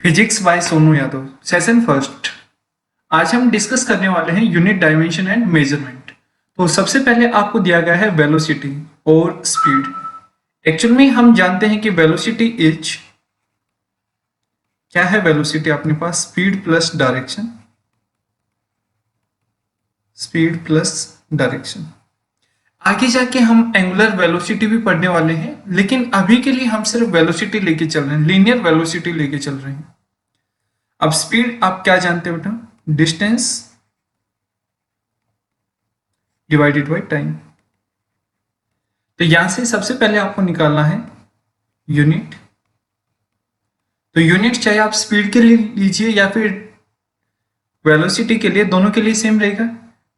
Physics bye Sonu Yadav session first. आज हम discuss करने वाले हैं यूनिट डायमेंशन एंड मेजरमेंट। तो सबसे पहले आपको दिया गया है वेलोसिटी और स्पीड। एक्चुअल में हम जानते हैं कि वेलोसिटी इज क्या है। वेलोसिटी अपने पास speed plus direction, speed plus direction. आगे जाके हम एंगुलर वेलोसिटी भी पढ़ने वाले हैं, लेकिन अभी के लिए हम सिर्फ वेलोसिटी लेके चल रहे हैं, लीनियर वेलोसिटी लेके चल रहे हैं। अब स्पीड आप क्या जानते हो बेटा? Distance divided by time. तो यहां से सबसे पहले आपको निकालना है यूनिट। तो यूनिट चाहे आप स्पीड के लिए लीजिए या फिर वेलोसिटी के लिए, दोनों के लिए सेम रहेगा।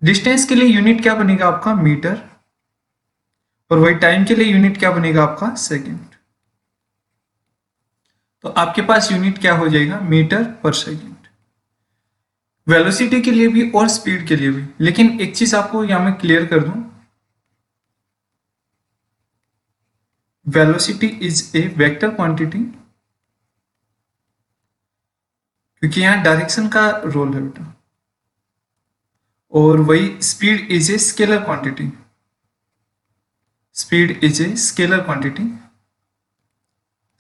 डिस्टेंस के लिए यूनिट क्या बनेगा आपका? मीटर। और वही टाइम के लिए यूनिट क्या बनेगा आपका? सेकेंड। तो आपके पास यूनिट क्या हो जाएगा? मीटर पर सेकेंड। वेलोसिटी के लिए भी और स्पीड के लिए भी। लेकिन एक चीज आपको यहां मैं क्लियर कर दूं, velocity is a vector quantity, क्योंकि यहां डायरेक्शन का रोल है बेटा। और वही speed is a scalar quantity, speed is a scalar quantity.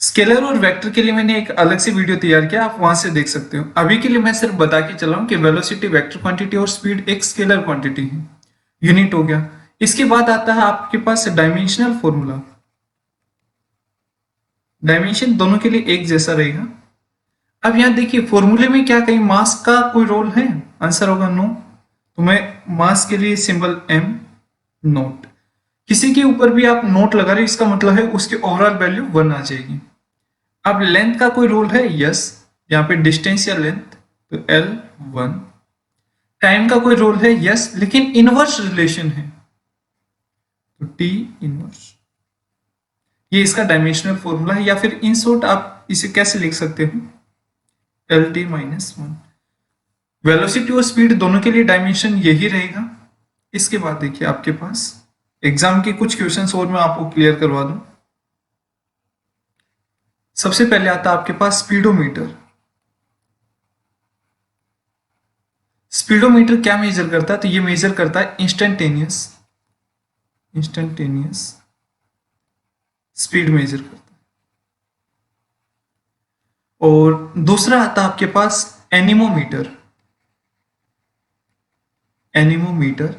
Scalar और वेक्टर के लिए मैंने एक अलग से वीडियो तैयार किया, आप वहां से देख सकते हो। अभी के लिए मैं सिर्फ बता के चला हूं कि वेलोसिटी वेक्टर क्वांटिटी और स्पीड एक स्केलर क्वांटिटी है। यूनिट हो गया। इसके बाद आता है आपके पास डायमेंशनल फॉर्मूला। डायमेंशन दोनों के लिए एक जैसा रहेगा। अब यहां देखिए फॉर्मूले में क्या कहीं मास का कोई रोल है? आंसर होगा नो। तो मैं मास के लिए सिंबल एम नोट। किसी के ऊपर भी आप नोट लगा रहे, इसका मतलब है उसकी ओवरऑल वैल्यू 1 आ जाएगी। अब लेंथ का कोई रोल है? यस। यहाँ पे डिस्टेंस या लेंथ, तो L1। टाइम का कोई रोल है? यस, लेकिन इनवर्स रिलेशन है, तो T इनवर्स। ये इसका डायमेंशनल फॉर्मूला है, या फिर इन शॉर्ट आप इसे कैसे लिख सकते हो? LT-1। वेलोसिटी और स्पीड दोनों के लिए डायमेंशन यही रहेगा। इसके बाद देखिए आपके पास एग्जाम के कुछ क्वेश्चंस और मैं आपको क्लियर करवा दूं। सबसे पहले आता है आपके पास स्पीडोमीटर। स्पीडोमीटर क्या मेजर करता है? तो ये मेजर करता है इंस्टेंटेनियस, इंस्टेंटेनियस स्पीड मेजर करता है। और दूसरा आता है आपके पास एनीमोमीटर। एनीमोमीटर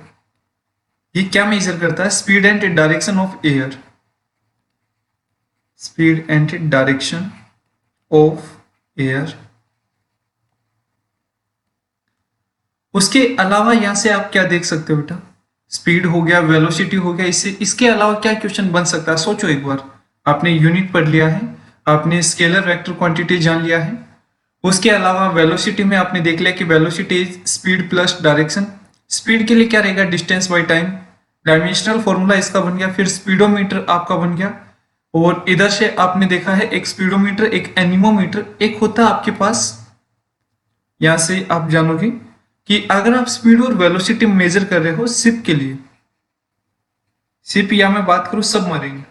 ये क्या मेजर करता है? Speed and direction of air, speed and direction of air. उसके अलावा यहां से आप क्या देख सकते हो बेटा? स्पीड हो गया, वेलोसिटी हो गया। इससे इसके अलावा क्या क्वेश्चन बन सकता है? सोचो एक बार। आपने यूनिट पढ़ लिया है, आपने स्केलर वेक्टर क्वांटिटी जान लिया है, उसके अलावा वेलोसिटी में आपने देख लिया कि velocity is speed plus direction. Speed के लिए क्या रहेगा? Distance by time. Dimensional formula इसका बन गया। फिर स्पीडोमीटर आपका बन गया। और इधर से आपने देखा है एक स्पीडोमीटर, एक एनीमोमीटर, एक होता है आपके पास। यहां से आप जानोगे कि अगर आप स्पीड और वेलोसिटी मेजर कर रहे हो शिप के लिए, शिप या मैं बात करूं सबमरीन,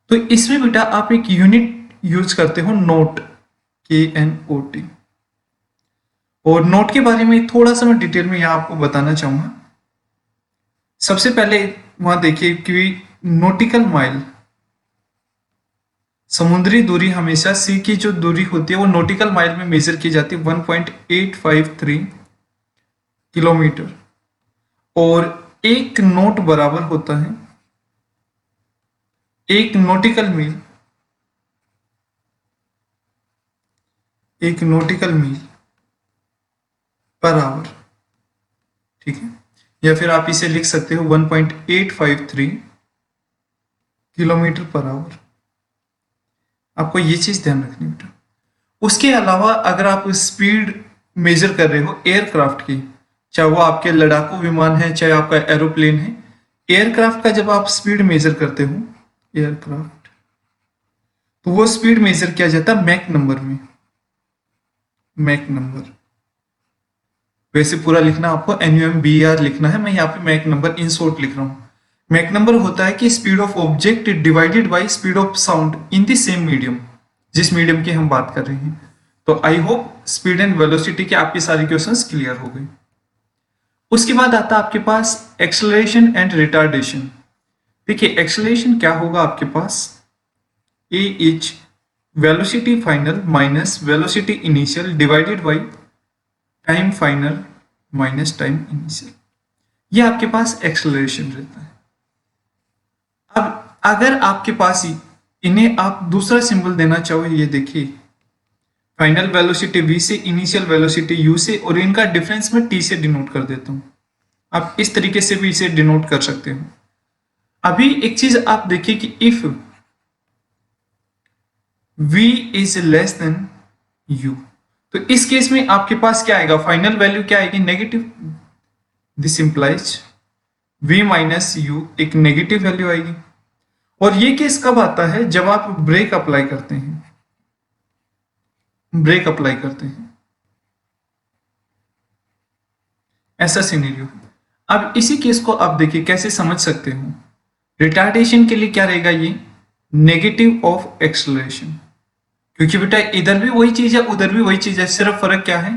तो इसमें बेटा आप एक यूनिट यूज करते हो नोट, KNOT। और नोट के बारे में थोड़ा सा मैं डिटेल में यहां आपको बताना चाहूंगा। सबसे पहले वहां देखिए कि नोटिकल माइल, समुद्री दूरी, हमेशा सी की जो दूरी होती है वो नोटिकल माइल में मेजर की जाती है, 1.853 किलोमीटर। और एक नोट बराबर होता है एक नोटिकल मील, एक नोटिकल मील पर आवर। ठीक है, या फिर आप इसे लिख सकते हो 1.853 किलोमीटर पर आवर। आपको ये चीज ध्यान रखनी बेटा। उसके अलावा अगर आप स्पीड मेजर कर रहे हो एयरक्राफ्ट की, चाहे वो आपके लड़ाकू विमान है, चाहे आपका एरोप्लेन है, एयरक्राफ्ट का जब आप स्पीड मेजर करते हो एयरक्राफ्ट, तो वो स्पीड मेजर किया जाता है मैक नंबर में। मैक नंबर वैसे पूरा लिखना आपको NUMBR लिखना है, मैं यहाँ पे मैक नंबर इन शॉर्ट लिख रहा हूँ। मैक नंबर होता है कि speed of object divided by speed of sound in the same medium, जिस मीडियम की हम बात कर रहे हैं। तो I hope speed and velocity के आपके सारे क्वेश्चंस क्लियर हो गए। उसके बाद आता है आपके पास एक्सेलरेशन एंड रिटार्डेशन। देखिए एक्सेलरेशन क्या होगा आपके पास, a is velocity final minus velocity initial divided by time final minus time initial, ये आपके पास एक्सेलरेशन रहता है। अब अगर आपके पास ही इन्हें आप दूसरा सिंबल देना चाहो, ये देखिए फाइनल वेलोसिटी v से, इनिशियल वेलोसिटी u से, और इनका डिफरेंस मैं t से डिनोट कर देता हूं। आप इस तरीके से भी इसे डिनोट कर सकते हो। अभी एक चीज आप देखिए कि if v is less than u, तो इस केस में आपके पास क्या आएगा, फाइनल वैल्यू क्या आएगी, negative. This implies v minus u एक नेगेटिव वैल्यू आएगी। और ये केस कब आता है, जब आप ब्रेक अप्लाई करते हैं, ब्रेक अप्लाई करते हैं, ऐसा सिनेरियो। अब इसी केस को आप देखिए कैसे समझ सकते हो। रिटार्डेशन के लिए क्या रहेगा, ये नेगेटिव ऑफ एक्सेलरेशन, क्योंकि बेटा इधर भी वही चीज है उधर भी वही चीज है, सिर्फ फर्क क्या है,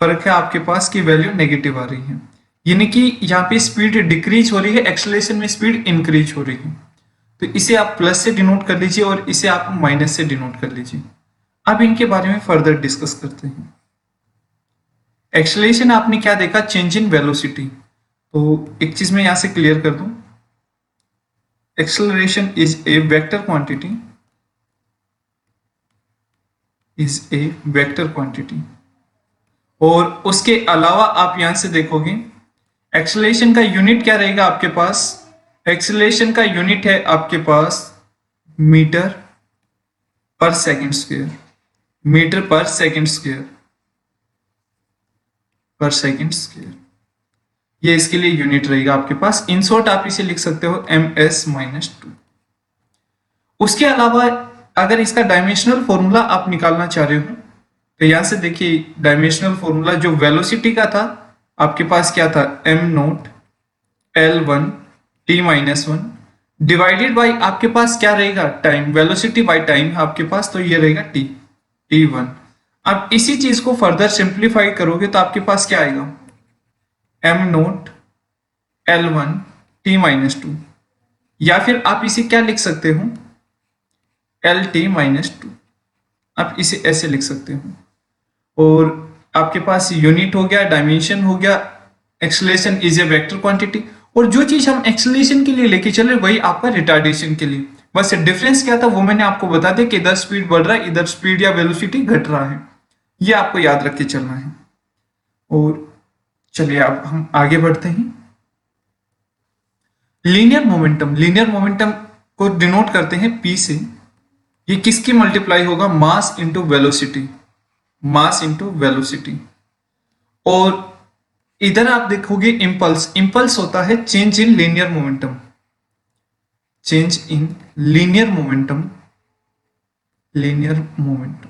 फर्क है आपके पास की वैल्यू नेगेटिव आ रही है, यानी कि यहाँ पे स्पीड डिक्रीज हो रही है, एक्सेलरेशन में स्पीड इंक्रीज हो रही है। तो इसे आप प्लस से डिनोट कर लीजिए और इसे आप माइनस से डिनोट कर लीजिए। अब इनके बारे में फर्दर डिस्कस करते हैं। एक्सेलरेशन आपने क्या देखा, चेंज इन वेलोसिटी। तो एक चीज मैं यहां से क्लियर कर दूं, acceleration is a vector quantity, is a vector quantity. और उसके अलावा आप यहां से देखोगे एक्सेलरेशन का यूनिट क्या रहेगा आपके पास, एक्सेलरेशन का यूनिट है आपके पास मीटर पर सेकंड स्क्वायर, मीटर पर सेकंड स्क्वायर, पर सेकंड स्क्वायर, ये इसके लिए यूनिट रहेगा आपके पास। इन शॉर्ट आप इसे लिख सकते हो ms-2। उसके अलावा अगर इसका डायमेंशनल फॉर्मूला आप निकालना चाह रहे हो, तो यहां से देखिए डायमेंशनल फॉर्मूला जो वेलोसिटी का था आपके पास क्या था, m0 L1 t-1 divided by आपके पास क्या रहेगा, टाइम, वेलोसिटी बाय टाइम आपके पास, तो ये रहेगा t1। अब इसी चीज को फर्दर सिंप्लीफाई करोगे तो आपके पास क्या आएगा, m0 L1 t-2, या फिर आप इसे क्या लिख सकते हो, LT-2, आप इसे ऐसे लिख सकते हो। और आपके पास यूनिट हो गया, डायमेंशन हो गया, acceleration is a vector quantity, और जो चीज हम एक्सेलरेशन के लिए लेके चले वही आपका रिटार्डेशन के लिए। बस डिफरेंस क्या था वो मैंने आपको बता दिया कि इधर स्पीड बढ़ रहा है, इधर स्पीड या वेलोसिटी घट रहा है, ये आपको याद रख के चलना है। और चलिए अब हम आगे बढ़ते हैं। लीनियर मोमेंटम, लीनियर मोमेंटम को डिनोट करते हैं P से। ये किसकी मल्टीप्लाई होगा, mass into velocity, mass into velocity. और इधर आप देखोगे इंपल्स, इंपल्स होता है change in linear momentum, change in linear momentum, linear momentum.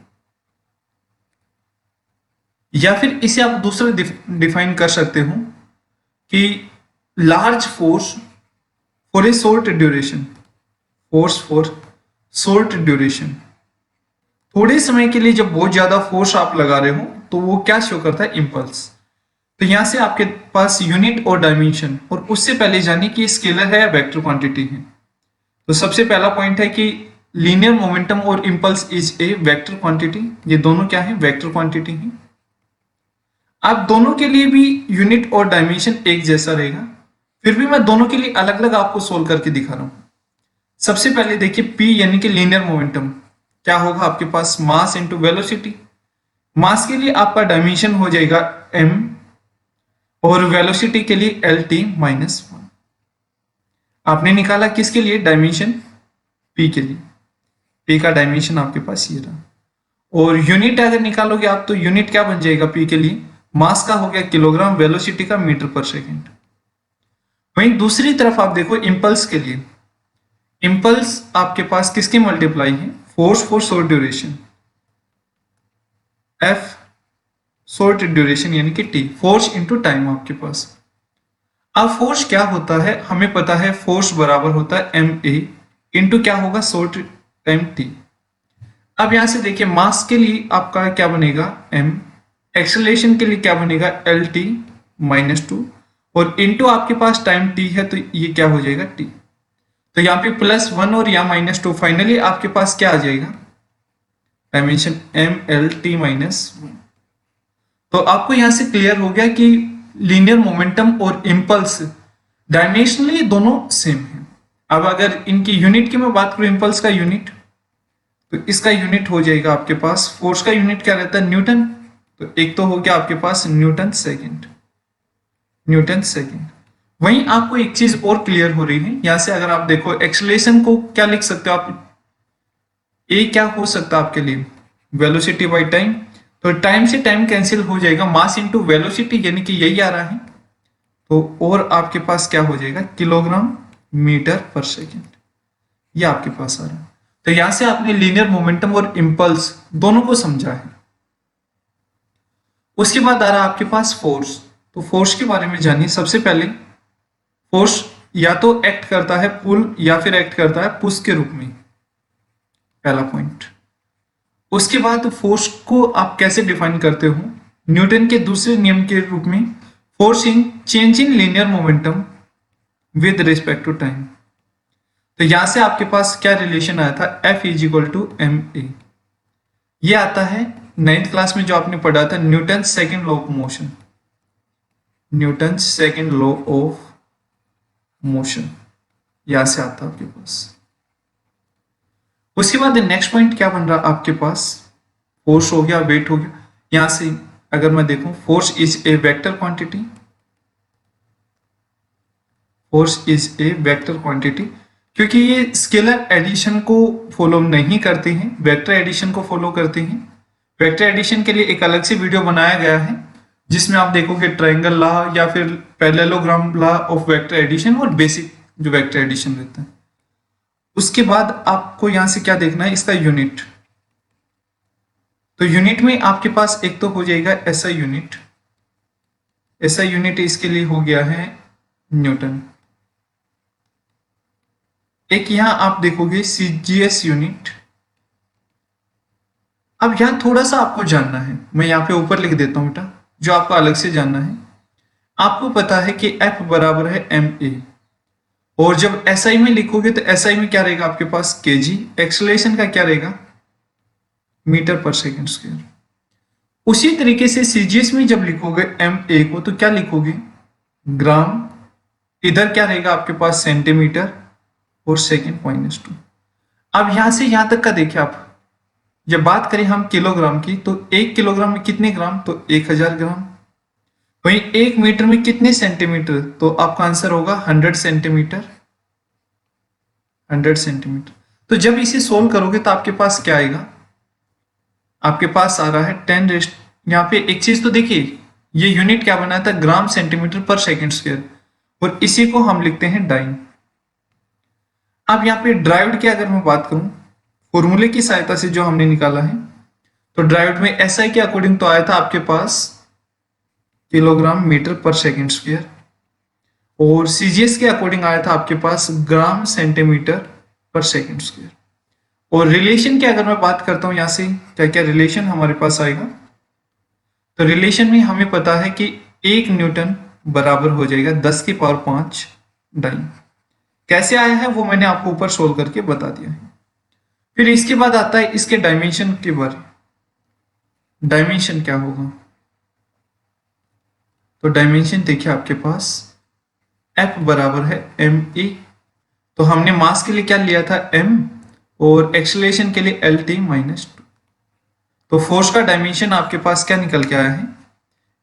या फिर इसे आप दूसरा डिफाइन कर सकते हो कि large force for a short duration, force for short duration, थोड़े समय के लिए जब बहुत ज्यादा फोर्स आप लगा रहे हो तो वो क्या शो करता है, इंपल्स। तो यहां से आपके पास यूनिट और डायमेंशन, और उससे पहले जानिए कि स्केलर है या वेक्टर क्वांटिटी है। तो सबसे पहला पॉइंट है कि लीनियर मोमेंटम और impulse is a vector quantity, ये दोनों क्या है, वेक्टर क्वांटिटी है। आप दोनों के लिए भी यूनिट और डायमेंशन एक जैसा रहेगा, फिर भी मैं दोनों के लिए अलग अलग आपको सोल्व करके दिखा रहा हूं। सबसे पहले देखिए P यानी कि लीनियर मोमेंटम क्या होगा आपके पास, मास इंटू वेलोसिटी। मास के लिए आपका डायमेंशन हो जाएगा m, और वेलोसिटी के लिए LT-1। आपने निकाला किसके लिए, डायमेंशन P के लिए, P का डायमेंशन आपके पास ये रहा। और यूनिट अगर निकालोगे आप तो यूनिट क्या बन जाएगा P के लिए, मास का हो गया किलोग्राम, वेलोसिटी का मीटर पर सेकेंड। वहीं दूसरी तरफ आप देखो इंपल्स के लिए, इंपल्स आपके पास किसकी मल्टीप्लाई है, force for short duration, F short duration यानी कि T, फोर्स इंटू टाइम आपके पास। अब फोर्स क्या होता है, हमें पता है फोर्स बराबर होता है एम ए इंटू क्या होगा, शॉर्ट टाइम टी। अब यहां से देखिए मास के लिए आपका क्या बनेगा एम, एक्सेलरेशन के लिए क्या बनेगा एल टी माइनस टू, और इंटू आपके पास टाइम टी है तो ये क्या हो जाएगा टी। तो यहाँ पे प्लस वन और यहाँ माइनस टू, फाइनली आपके पास क्या आ जाएगा dimension M L T minus one. तो आपको यहां से क्लियर हो गया कि लीनियर मोमेंटम और इम्पल्स डायमेंशनली दोनों सेम है। अब अगर इनकी यूनिट की मैं बात करूं, इम्पल्स का यूनिट, तो इसका यूनिट हो जाएगा आपके पास, फोर्स का यूनिट क्या रहता है न्यूटन, तो एक तो हो गया आपके पास न्यूटन सेकंड, न्यूटन सेकंड। वहीं आपको एक चीज और क्लियर हो रही है यहां से, अगर आप देखो एक्सेलरेशन को क्या लिख सकते हो आप, ए क्या हो सकता है आपके लिए वेलोसिटी बाई टाइम, तो टाइम से टाइम कैंसिल हो जाएगा, मास इनटू वेलोसिटी यानी कि यही आ रहा है, तो और आपके पास क्या हो जाएगा किलोग्राम मीटर पर सेकेंड, ये आपके पास आ रहा है। तो यहां से आपने लीनियर मोमेंटम और इंपल्स दोनों को समझा है। उसके बाद आ रहा है आपके पास फोर्स, तो फोर्स के बारे में जानिए। सबसे पहले फोर्स या तो एक्ट करता है पुल या फिर एक्ट करता है पुश के रूप में, पहला पॉइंट। उसके बाद फोर्स को आप कैसे डिफाइन करते हो, न्यूटन के दूसरे नियम के रूप में, force in change in linear momentum with respect to time. तो यहां से आपके पास क्या रिलेशन आया था, F is equal to M A, ये आता है 9th क्लास में जो आपने पढ़ा था Newton second law of motion, Newton second law of motion, यहां से आता है आपके पास। उसके बाद नेक्स्ट पॉइंट क्या बन रहा आपके पास, फोर्स हो गया, वेट हो गया। यहां से अगर मैं देखूं force is a vector quantity, force is a vector quantity, क्योंकि ये स्केलर एडिशन को फॉलो नहीं करते हैं, वेक्टर एडिशन को फॉलो करते हैं। वेक्टर एडिशन के लिए एक अलग से वीडियो बनाया गया है जिसमें आप देखोगे ट्रायंगल लॉ या फिर parallelogram law of vector addition और बेसिक जो वेक्टर एडिशन रहता है। उसके बाद आपको यहां से क्या देखना है, इसका यूनिट। तो यूनिट में आपके पास एक तो हो जाएगा एसआई यूनिट, एसआई यूनिट इसके लिए हो गया है न्यूटन। एक यहां आप देखोगे सीजीएस यूनिट। अब यहां थोड़ा सा आपको जानना है, मैं यहां पे ऊपर लिख देता हूं बेटा, जो आपको अलग से जानना है। आपको पता है कि F बराबर है एम ए, और जब एसआई में लिखोगे तो एसआई में क्या रहेगा आपके पास केजी, एक्सेलरेशन का क्या रहेगा मीटर पर सेकेंड स्क्वायर। उसी तरीके से सीजीएस में जब लिखोगे एम ए को तो क्या लिखोगे ग्राम, इधर क्या रहेगा आपके पास सेंटीमीटर और सेकेंड माइनस टू। अब यहां से यहां तक का देखिए आप, जब बात करें हम किलोग्राम की तो 1 किलोग्राम में कितने ग्राम, तो 1000 ग्राम। वहीं 1 मीटर में कितने सेंटीमीटर, तो आपका आंसर होगा 100 सेंटीमीटर, 100 सेंटीमीटर। तो जब इसे सोल्व करोगे तो आपके पास क्या आएगा, आपके पास आ रहा है 10 रेस्ट। यहाँ पे एक चीज तो देखिए, ये यूनिट क्या बना था ग्राम सेंटीमीटर पर सेकेंड स्क्वायर, और इसी को हम लिखते हैं डाइन। अब यहाँ पे ड्राइव्ड की अगर मैं बात करूं फॉर्मूले की सहायता से जो हमने निकाला है, तो ड्राइव्ड में एसआई के अकॉर्डिंग तो आया था आपके पास किलोग्राम मीटर पर सेकेंड स्क्वायर, और सीजीएस के अकॉर्डिंग आया था आपके पास ग्राम सेंटीमीटर पर सेकेंड स्क्वायर। और रिलेशन की अगर मैं बात करता हूं यहां से क्या क्या रिलेशन हमारे पास आएगा, तो रिलेशन में हमें पता है कि 1 न्यूटन बराबर हो जाएगा 10 की पावर 5 डाइन। कैसे आया है वो मैंने आपको ऊपर सोल्व करके बता दिया है। फिर इसके बाद आता है इसके डायमेंशन के बारे, डायमेंशन क्या होगा, तो डायमेंशन देखिए आपके पास F बराबर है एम ए, तो हमने मास के लिए क्या लिया था m, और एक्सेलरेशन के लिए एल टी माइनस टू। तो फोर्स का डायमेंशन आपके पास क्या निकल के आया है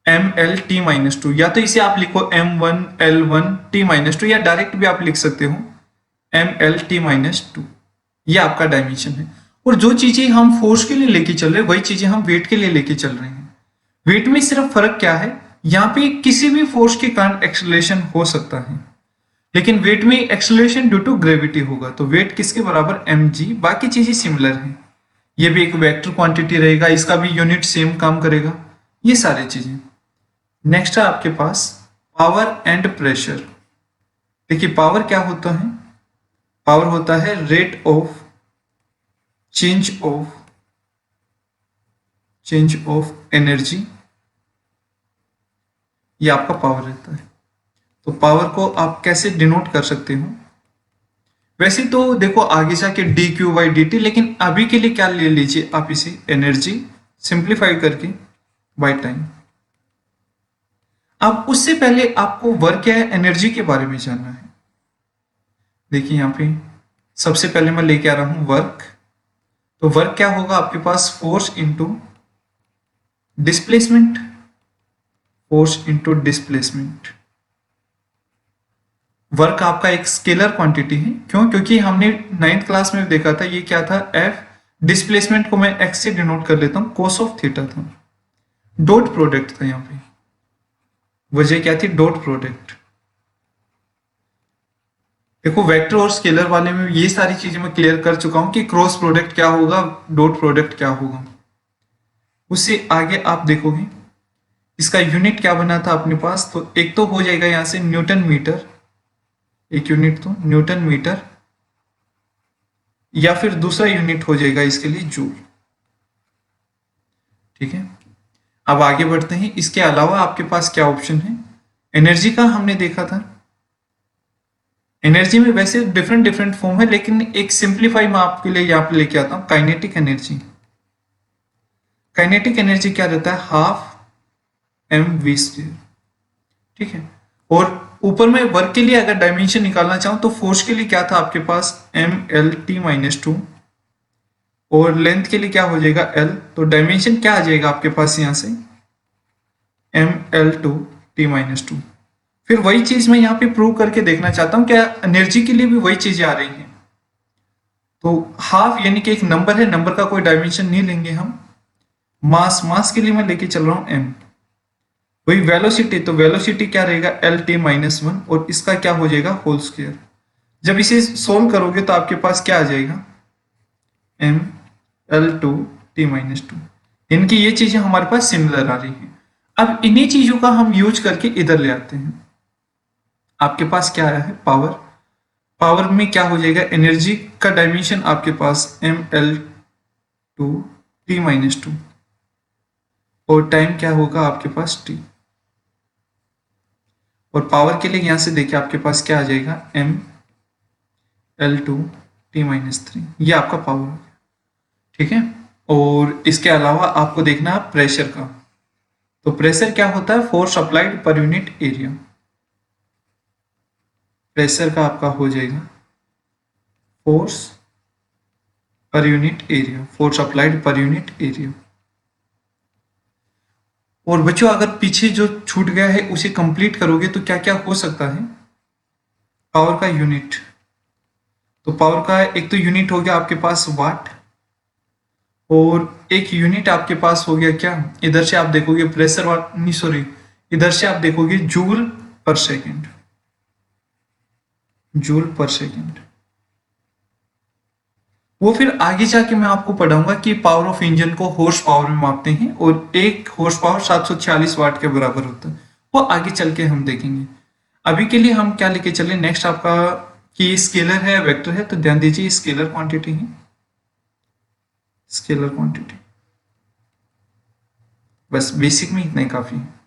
M L T minus two, या तो इसे आप लिखो m1 L1 t minus two, या डायरेक्ट भी आप लिख सकते हो M L T minus two, ये आपका डायमेंशन है। और जो चीजें हम फोर्स के लिए लेके चल रहे हैं वही चीजें हम वेट के लिए लेके चल रहे हैं। वेट में सिर्फ फर्क क्या है, यहाँ पे किसी भी फोर्स के कारण एक्सेलरेशन हो सकता है, लेकिन वेट में एक्सेलरेशन ड्यू टू ग्रेविटी होगा, तो वेट किसके बराबर mg, बाकी चीजें सिमिलर हैं। ये भी एक वेक्टर क्वांटिटी रहेगा, इसका भी यूनिट सेम काम करेगा, ये सारी चीजें। नेक्स्ट है आपके पास पावर एंड प्रेशर। देखिए पावर क्या होता है, पावर होता है rate of change of energy, ये आपका पावर रहता है। तो पावर को आप कैसे डिनोट कर सकते हो, वैसे तो देखो आगे जाके D Q by D T, लेकिन अभी के लिए क्या ले लीजिए आप इसे एनर्जी सिंप्लीफाई करके बाय टाइम। अब उससे पहले आपको वर्क या एनर्जी के बारे में जानना है। देखिए यहाँ पे सबसे पहले मैं लेके आ रहा हूं वर्क। तो वर्क क्या होगा आपके पास, force into displacement, force into displacement. Work आपका एक स्केलर क्वांटिटी है, क्यों, क्योंकि हमने 9th क्लास में देखा था ये क्या था, एफ। डिस्प्लेसमेंट को मैं एक्स से डिनोट कर लेता हूं, कोस ऑफ थीटा था, डॉट प्रोडक्ट था यहाँ पे, वजह क्या थी, डॉट प्रोडक्ट। देखो वेक्टर और स्केलर वाले में ये सारी चीजें मैं क्लियर कर चुका हूं कि क्रॉस प्रोडक्ट क्या होगा, डॉट प्रोडक्ट क्या होगा। उससे आगे आप देखोगे इसका यूनिट क्या बना था अपने पास, तो एक तो हो जाएगा यहां से न्यूटन मीटर, एक यूनिट तो न्यूटन मीटर, या फिर दूसरा यूनिट हो जाएगा इसके लिए जूल। ठीक है, अब आगे बढ़ते हैं। इसके अलावा आपके पास क्या ऑप्शन है, एनर्जी का हमने देखा था। एनर्जी में वैसे डिफरेंट डिफरेंट फॉर्म है, लेकिन एक सिंप्लीफाई मैं आपके लिए यहाँ पे लेके आता हूं, काइनेटिक एनर्जी। काइनेटिक एनर्जी क्या रहता है, हाफ एम वी स्क्वायर। ठीक है, और ऊपर में वर्क के लिए अगर डायमेंशन निकालना चाहूं तो फोर्स के लिए क्या था आपके पास, M L T minus two, और लेंथ के लिए क्या हो जाएगा एल, तो डायमेंशन क्या आ जाएगा आपके पास यहां से, M L two T minus two. फिर वही चीज मैं यहाँ पे प्रूव करके देखना चाहता हूं, क्या एनर्जी के लिए भी वही चीजें आ रही हैं। तो हाफ यानी कि एक नंबर है, नंबर का कोई डायमेंशन नहीं लेंगे हम। मास के लिए मैं लेके चल रहा हूं एम। वही वेलोसिटी, तो वेलोसिटी क्या रहेगा, एल टी माइनस वन, और इसका क्या हो जाएगा होल स्क्वायर। जब इसे सोल्व करोगे तो आपके पास क्या आ जाएगा, M L two T minus two. इनकी ये चीजें हमारे पास सिमिलर आ रही हैं। अब इन्हीं चीजों का हम यूज करके इधर ले आते हैं। आपके पास क्या आया है, पावर। पावर में क्या हो जाएगा, एनर्जी का डायमेंशन आपके पास M L two T minus two, और टाइम क्या होगा आपके पास टी। और पावर के लिए यहां से देखिए आपके पास क्या आ जाएगा, M L two T minus three, ये आपका पावर हो गया। ठीक है, और इसके अलावा आपको देखना है प्रेशर का। तो प्रेशर क्या होता है, force applied per unit area. Pressure का आपका हो जाएगा force per unit area, force applied per unit area. और बच्चों अगर पीछे जो छूट गया है उसे कंप्लीट करोगे तो क्या क्या हो सकता है, पावर का यूनिट। तो पावर का एक तो यूनिट हो गया आपके पास वाट, और एक यूनिट आपके पास हो गया क्या, इधर से आप देखोगे प्रेशर वाट, नहीं सॉरी, इधर से आप देखोगे जूल पर सेकेंड, जूल पर सेकेंड। वो फिर आगे जाके मैं आपको पढ़ाऊंगा कि पावर ऑफ इंजन को हॉर्स पावर में मापते हैं, और एक हॉर्स पावर 746 वाट के बराबर होता है, वो आगे चल के हम देखेंगे। अभी के लिए हम क्या लेके चले नेक्स्ट आपका, कि स्केलर है वेक्टर है, तो ध्यान दीजिए स्केलर क्वांटिटी है, स्केलर क्वांटिटी, बस बेसिक में इतना ही काफी है।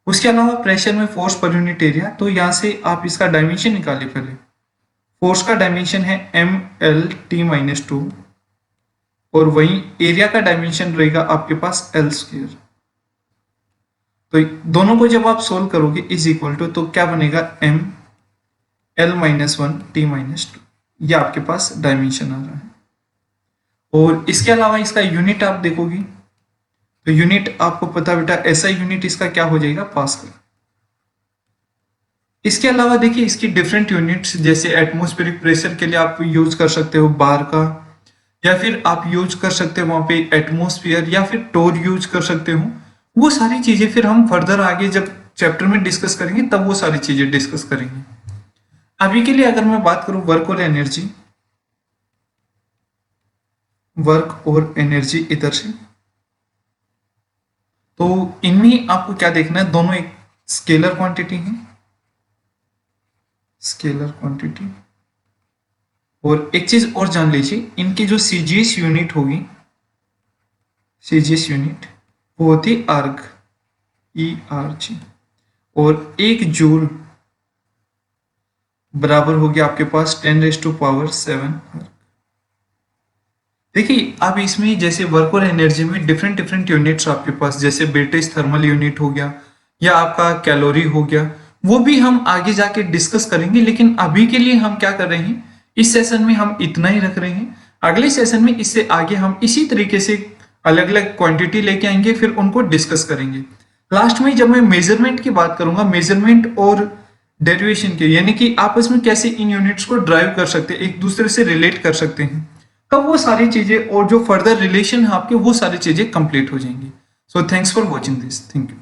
उसके अलावा प्रेशर में फोर्स पर यूनिट एरिया, तो यहां से आप इसका डायमेंशन निकालिए पहले। फोर्स का डायमेंशन है M L T minus two, और वहीं एरिया का डायमेंशन रहेगा आपके पास एल स्क्वायर। तो दोनों को जब आप सोल्व करोगे इज इक्वल टू, तो क्या बनेगा, M L minus one T minus two, ये आपके पास डायमेंशन आ रहा है। और इसके अलावा इसका यूनिट आप देखोगे तो यूनिट आपको पता बेटा, ऐसा यूनिट इसका क्या हो जाएगा, पास्कल। इसके अलावा देखिए इसकी डिफरेंट यूनिट्स, जैसे एटमॉस्फेरिक प्रेशर के लिए आप यूज कर सकते हो बार का, या फिर आप यूज कर सकते हो वहां पे एटमॉस्फेयर, या फिर टोर यूज कर सकते हो। वो सारी चीजें फिर हम फर्दर आगे जब चैप्टर में डिस्कस करेंगे तब वो सारी चीजें डिस्कस करेंगे। अभी के लिए अगर मैं बात करूं वर्क और एनर्जी, वर्क और एनर्जी इधर से, तो इनमें आपको क्या देखना है, दोनों एक स्केलर क्वांटिटी है, स्केलर क्वांटिटी। और एक चीज और जान लीजिए, इनकी जो सीजीएस यूनिट होगी, सीजीएस यूनिट वो होती है अर्ग, ERG। और 1 जूल बराबर होगी आपके पास 10⁻⁷ अर्ग। देखिए अब इसमें जैसे वर्क और एनर्जी में डिफरेंट डिफरेंट यूनिट्स आपके पास, जैसे ब्रिटिश थर्मल यूनिट हो गया या आपका कैलोरी हो गया, वो भी हम आगे जाके डिस्कस करेंगे। लेकिन अभी के लिए हम क्या कर रहे हैं, इस सेशन में हम इतना ही रख रहे हैं। अगले सेशन में इससे आगे हम इसी तरीके से अलग अलग क्वांटिटी लेके आएंगे, फिर उनको डिस्कस करेंगे। लास्ट में जब मैं मेजरमेंट की बात करूंगा, मेजरमेंट और डेरिवेशन के, यानी कि आपस में कैसे इन यूनिट्स को ड्राइव कर सकते हैं, एक दूसरे से रिलेट कर सकते हैं, तब वो सारी चीजें और जो फर्दर रिलेशन है आपके, वो सारी चीजें कंप्लीट हो जाएंगी। So thanks for watching this, thank you.